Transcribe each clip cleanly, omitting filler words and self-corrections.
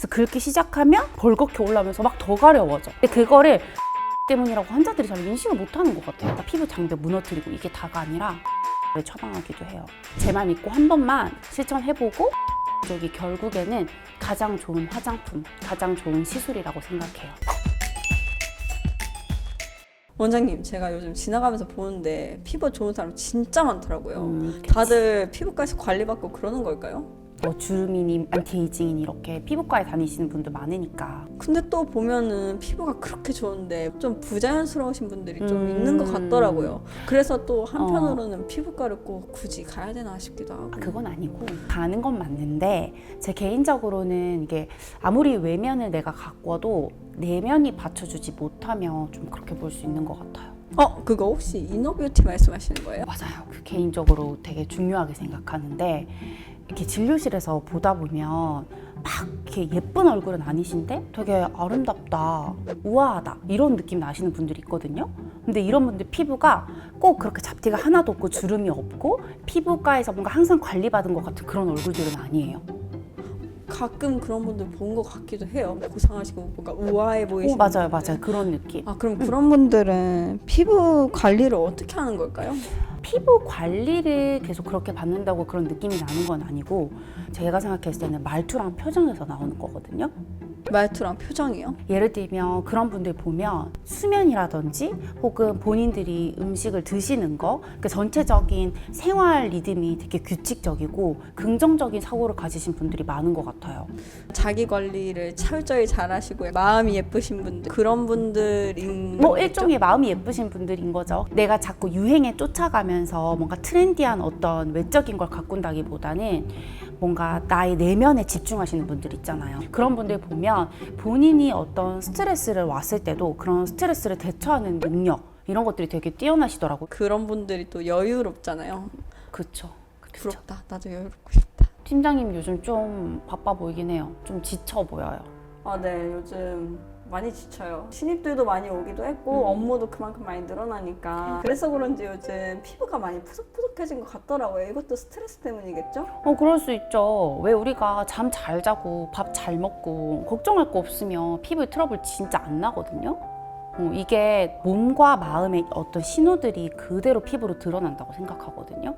그래서 긁기 시작하면 벌겋게 올라오면서 막 더 가려워져. 근데 그거를 때문이라고 환자들이 잘 인식을 못하는 것 같아요. 그러니까 피부 장벽 무너뜨리고 이게 다가 아니라 처방하기도 해요. 제 말 믿고 한 번만 실천해보고 저기 결국에는 가장 좋은 화장품, 가장 좋은 시술이라고 생각해요. 원장님, 제가 요즘 지나가면서 보는데 피부 좋은 사람 진짜 많더라고요. 다들 피부과에서 관리받고 그러는 걸까요? 뭐 주름이니 안티에이징이니 이렇게 피부과에 다니시는 분들 많으니까. 근데 또 보면은 피부가 그렇게 좋은데 좀 부자연스러우신 분들이 좀 있는 것 같더라고요. 그래서 또 한편으로는 피부과를 꼭 굳이 가야 되나 싶기도 하고. 그건 아니고 가는 건 맞는데 제 개인적으로는 이게 아무리 외면을 내가 가꿔도 내면이 받쳐주지 못하면 좀 그렇게 볼 수 있는 것 같아요. 그거 혹시 이너뷰티 말씀하시는 거예요? 맞아요. 그 개인적으로 되게 중요하게 생각하는데 이렇게 진료실에서 보다 보면 막 이렇게 예쁜 얼굴은 아니신데 되게 아름답다, 우아하다 이런 느낌 나시는 분들이 있거든요. 근데 이런 분들 피부가 꼭 그렇게 잡티가 하나도 없고 주름이 없고 피부과에서 뭔가 항상 관리받은 것 같은 그런 얼굴들은 아니에요. 가끔 그런 분들 본 것 같기도 해요. 고상하시고 뭔가 우아해 보이시는 맞아요, 분들. 맞아요. 그런 느낌. 그럼 그런 분들은 피부 관리를 어떻게 하는 걸까요? 피부 관리를 계속 그렇게 받는다고 그런 느낌이 나는 건 아니고 제가 생각했을 때는 말투랑 표정에서 나오는 거거든요. 말투랑 표정이요? 예를 들면 그런 분들 보면 수면이라든지 혹은 본인들이 음식을 드시는 거, 그러니까 전체적인 생활 리듬이 되게 규칙적이고 긍정적인 사고를 가지신 분들이 많은 것 같아요. 자기 관리를 철저히 잘하시고 마음이 예쁘신 분들, 그런 분들인 뭐 거겠죠? 일종의 마음이 예쁘신 분들인 거죠. 내가 자꾸 유행에 쫓아가면서 뭔가 트렌디한 어떤 외적인 걸 가꾼다기보다는 뭔가 나의 내면에 집중하시는 분들 있잖아요. 그런 분들 보면 본인이 어떤 스트레스를 왔을 때도 그런 스트레스를 대처하는 능력 이런 것들이 되게 뛰어나시더라고요. 그런 분들이 또 여유롭잖아요. 그쵸. 부럽다. 나도 여유롭고 싶다. 팀장님 요즘 좀 바빠 보이긴 해요. 좀 지쳐 보여요. 네. 요즘 많이 지쳐요. 신입들도 많이 오기도 했고 업무도 그만큼 많이 늘어나니까 그래서 그런지 요즘 피부가 많이 푸석푸석해진 것 같더라고요. 이것도 스트레스 때문이겠죠? 그럴 수 있죠. 왜 우리가 잠 잘 자고 밥 잘 먹고 걱정할 거 없으면 피부에 트러블 진짜 안 나거든요. 이게 몸과 마음의 어떤 신호들이 그대로 피부로 드러난다고 생각하거든요.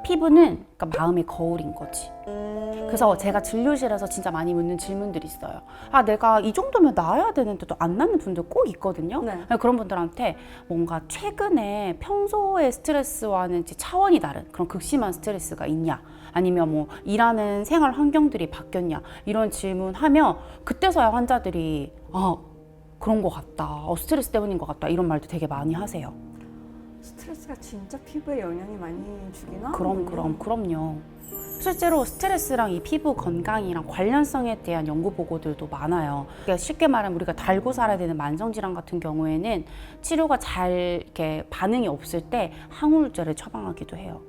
피부는 그러니까 마음의 거울인 거지. 그래서 제가 진료실에서 진짜 많이 묻는 질문들이 있어요. 내가 이 정도면 나아야 되는데도 안 낫는 분들 꼭 있거든요. 네. 그런 분들한테 뭔가 최근에 평소의 스트레스와는 차원이 다른 그런 극심한 스트레스가 있냐, 아니면 뭐 일하는 생활 환경들이 바뀌었냐 이런 질문하면 그때서야 환자들이 그런 것 같다, 스트레스 때문인 것 같다 이런 말도 되게 많이 하세요. 스트레스가 진짜 피부에 영향이 많이 주긴 하는군요. 그럼요. 실제로 스트레스랑 이 피부 건강이랑 관련성에 대한 연구 보고들도 많아요. 그러니까 쉽게 말하면 우리가 달고 살아야 되는 만성질환 같은 경우에는 치료가 잘 이렇게 반응이 없을 때 항우울제를 처방하기도 해요.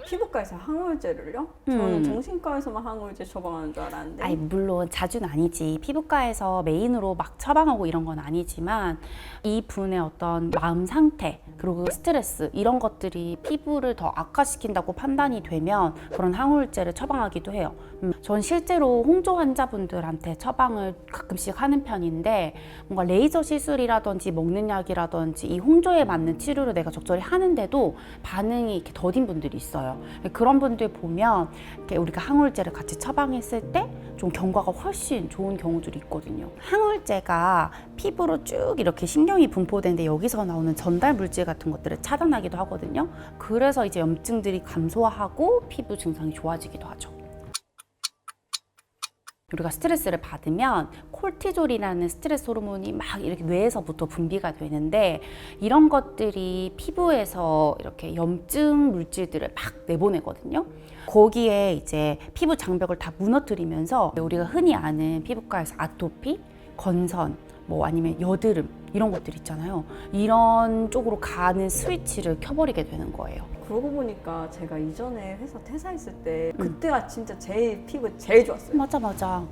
피부과에서 항우울제를요? 저는 정신과에서만 항우울제 처방하는 줄 알았는데. 물론 자주는 아니지. 피부과에서 메인으로 막 처방하고 이런 건 아니지만 이 분의 어떤 마음 상태 그리고 스트레스 이런 것들이 피부를 더 악화시킨다고 판단이 되면 그런 항우울제를 처방하기도 해요. 전 실제로 홍조 환자분들한테 처방을 가끔씩 하는 편인데 뭔가 레이저 시술이라든지 먹는 약이라든지 이 홍조에 맞는 치료를 내가 적절히 하는데도 반응이 이렇게 더딘 분들이 있어요. 그런 분들 보면 이렇게 우리가 항우울제를 같이 처방했을 때 좀 경과가 훨씬 좋은 경우들이 있거든요. 항우울제가 피부로 쭉 이렇게 신경이 분포되는데 여기서 나오는 전달 물질 같은 것들을 차단하기도 하거든요. 그래서 이제 염증들이 감소하고 피부 증상이 좋아지기도 하죠. 우리가 스트레스를 받으면 콜티졸이라는 스트레스 호르몬이 막 이렇게 뇌에서부터 분비가 되는데 이런 것들이 피부에서 이렇게 염증 물질들을 막 내보내거든요. 거기에 이제 피부 장벽을 다 무너뜨리면서 우리가 흔히 아는 피부과에서 아토피, 건선, 뭐 아니면 여드름 이런 것들 있잖아요. 이런 쪽으로 가는 스위치를 켜버리게 되는 거예요. 그러고 보니까 제가 이전에 회사 퇴사했을 때 그때가 진짜 제일 피부 제일 좋았어요. 맞아.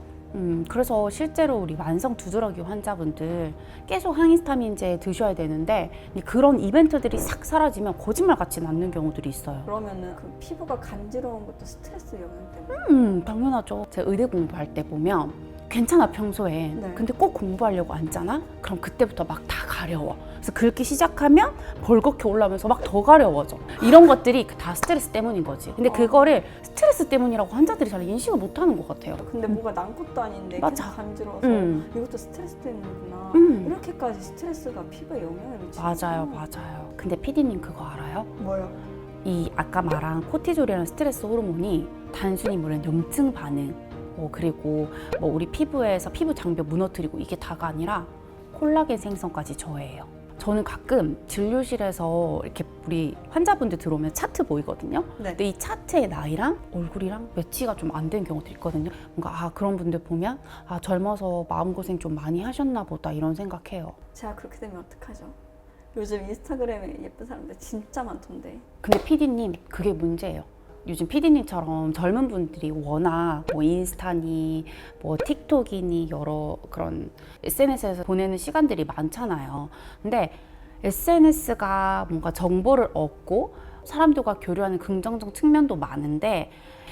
그래서 실제로 우리 만성 두드러기 환자분들 계속 항히스타민제 드셔야 되는데 그런 이벤트들이 싹 사라지면 거짓말같이 낫는 경우들이 있어요. 그러면은 그 피부가 간지러운 것도 스트레스 영향 때문에? 당연하죠. 제가 의대 공부할 때 보면 괜찮아 평소에. 네. 근데 꼭 공부하려고 앉잖아? 그럼 그때부터 막 다 가려워. 그래서 긁기 시작하면 벌겋게 올라오면서 막 더 가려워져. 이런 것들이 다 스트레스 때문인 거지. 근데 그거를 스트레스 때문이라고 환자들이 잘 인식을 못하는 것 같아요. 근데 뭐가 난 것도 아닌데 맞아. 계속 간지러워서 이것도 스트레스 때문이구나. 이렇게까지 스트레스가 피부에 영향을 미치는 맞아요. 근데 피디님 그거 알아요? 뭐요? 이 아까 말한 코티졸이라는 스트레스 호르몬이 단순히 염증 반응 그리고 우리 피부에서 피부 장벽 무너뜨리고 이게 다가 아니라 콜라겐 생성까지 저해해요. 저는 가끔 진료실에서 이렇게 우리 환자분들 들어오면 차트 보이거든요. 네. 근데 이 차트의 나이랑 얼굴이랑 매치가 좀 안 되는 경우도 있거든요. 뭔가 그런 분들 보면 젊어서 마음고생 좀 많이 하셨나 보다 이런 생각해요. 제가 그렇게 되면 어떡하죠? 요즘 인스타그램에 예쁜 사람들 진짜 많던데. 근데 피디님 그게 문제예요. 요즘 피디님처럼 젊은 분들이 워낙 인스타니 틱톡이니 여러 그런 SNS에서 보내는 시간들이 많잖아요. 근데 SNS가 뭔가 정보를 얻고 사람들과 교류하는 긍정적 측면도 많은데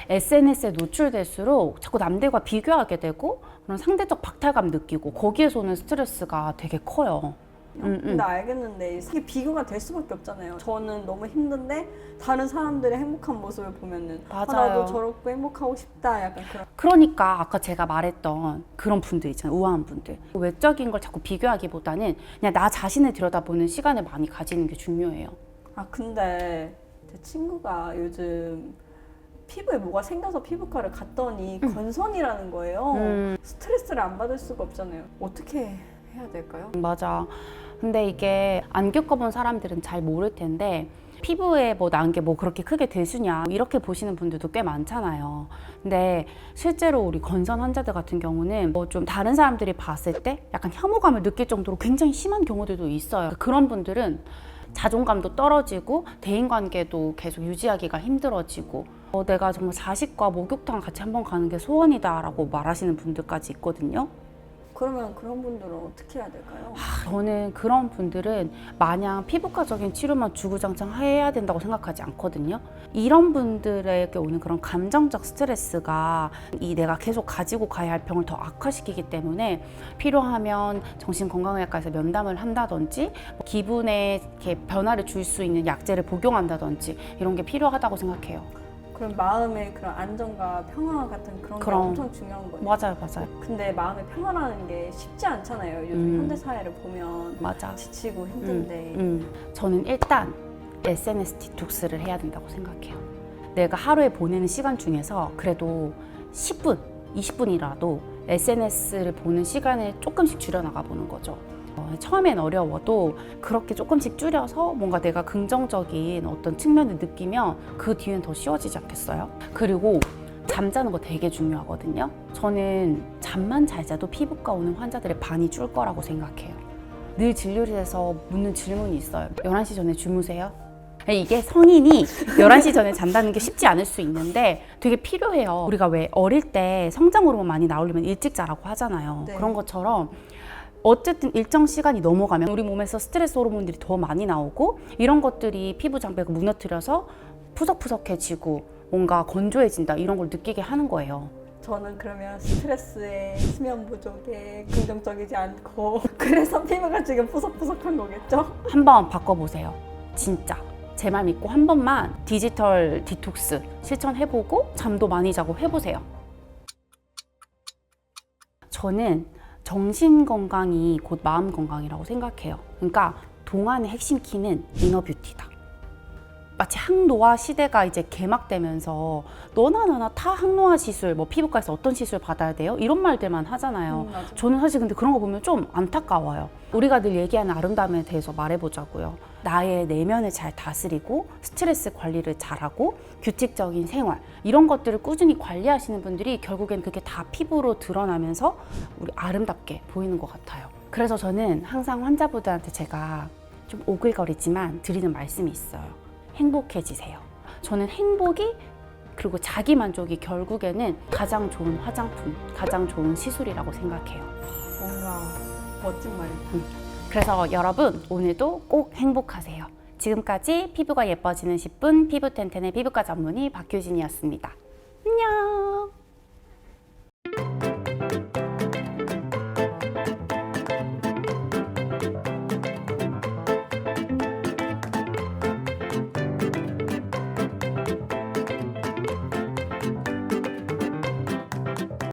SNS에 노출될수록 자꾸 남들과 비교하게 되고 그런 상대적 박탈감 느끼고 거기에서 오는 스트레스가 되게 커요. 근데 알겠는데 이게 비교가 될 수밖에 없잖아요. 저는 너무 힘든데 다른 사람들의 행복한 모습을 보면은 맞아요. 나도 저렇게 행복하고 싶다 약간 그런. 그러니까 아까 제가 말했던 그런 분들 있잖아요. 우아한 분들. 외적인 걸 자꾸 비교하기보다는 그냥 나 자신을 들여다보는 시간을 많이 가지는 게 중요해요. 근데 제 친구가 요즘 피부에 뭐가 생겨서 피부과를 갔더니 건선이라는 거예요. 스트레스를 안 받을 수가 없잖아요. 어떻게 해야 될까요? 맞아. 근데 이게 안 겪어본 사람들은 잘 모를 텐데 피부에 난 게 그렇게 크게 대수냐 이렇게 보시는 분들도 꽤 많잖아요. 근데 실제로 우리 건선 환자들 같은 경우는 좀 다른 사람들이 봤을 때 약간 혐오감을 느낄 정도로 굉장히 심한 경우들도 있어요. 그런 분들은 자존감도 떨어지고 대인관계도 계속 유지하기가 힘들어지고 내가 정말 자식과 목욕탕 같이 한번 가는 게 소원이다 라고 말하시는 분들까지 있거든요. 그러면 그런 분들은 어떻게 해야 될까요? 저는 그런 분들은 마냥 피부과적인 치료만 주구장창 해야 된다고 생각하지 않거든요. 이런 분들에게 오는 그런 감정적 스트레스가 내가 계속 가지고 가야 할 병을 더 악화시키기 때문에 필요하면 정신건강의학과에서 면담을 한다든지 기분에 이렇게 변화를 줄 수 있는 약제를 복용한다든지 이런 게 필요하다고 생각해요. 그럼 마음의 그런 안정과 평화 같은 그런 게 그럼. 엄청 중요한 거예요. 맞아요. 근데 마음의 평화라는 게 쉽지 않잖아요. 요즘 현대 사회를 보면 맞아. 지치고 힘든데. 저는 일단 SNS 디톡스를 해야 된다고 생각해요. 내가 하루에 보내는 시간 중에서 그래도 10분, 20분이라도 SNS를 보는 시간을 조금씩 줄여나가 보는 거죠. 처음엔 어려워도 그렇게 조금씩 줄여서 뭔가 내가 긍정적인 어떤 측면을 느끼면 그 뒤엔 더 쉬워지지 않겠어요? 그리고 잠자는 거 되게 중요하거든요. 저는 잠만 잘 자도 피부과 오는 환자들의 반이 줄 거라고 생각해요. 늘 진료실에서 묻는 질문이 있어요. 11시 전에 주무세요? 이게 성인이 11시 전에 잔다는 게 쉽지 않을 수 있는데 되게 필요해요. 우리가 왜 어릴 때 성장 호르몬 많이 나오려면 일찍 자라고 하잖아요. 네. 그런 것처럼 어쨌든 일정 시간이 넘어가면 우리 몸에서 스트레스 호르몬들이 더 많이 나오고 이런 것들이 피부 장벽을 무너뜨려서 푸석푸석해지고 뭔가 건조해진다 이런 걸 느끼게 하는 거예요. 저는 그러면 스트레스에 수면 부족에 긍정적이지 않고 그래서 피부가 지금 푸석푸석한 거겠죠? 한번 바꿔보세요. 진짜. 제 말 믿고 한 번만 디지털 디톡스 실천해보고 잠도 많이 자고 해보세요. 저는 정신 건강이 곧 마음 건강이라고 생각해요. 그러니까 동안의 핵심 키는 이너 뷰티다. 마치 항노화 시대가 이제 개막되면서 너나 나나 다 항노화 시술, 피부과에서 어떤 시술 받아야 돼요? 이런 말들만 하잖아요. 맞아. 저는 사실 근데 그런 거 보면 좀 안타까워요. 우리가 늘 얘기하는 아름다움에 대해서 말해보자고요. 나의 내면을 잘 다스리고 스트레스 관리를 잘하고 규칙적인 생활 이런 것들을 꾸준히 관리하시는 분들이 결국엔 그게 다 피부로 드러나면서 우리 아름답게 보이는 것 같아요. 그래서 저는 항상 환자분들한테 제가 좀 오글거리지만 드리는 말씀이 있어요. 행복해지세요. 저는 행복이 그리고 자기 만족이 결국에는 가장 좋은 화장품, 가장 좋은 시술이라고 생각해요. 뭔가 멋진 말이다. 그래서 여러분 오늘도 꼭 행복하세요. 지금까지 피부가 예뻐지는 10분 피부텐텐의 피부과 전문의 박효진이었습니다. 안녕.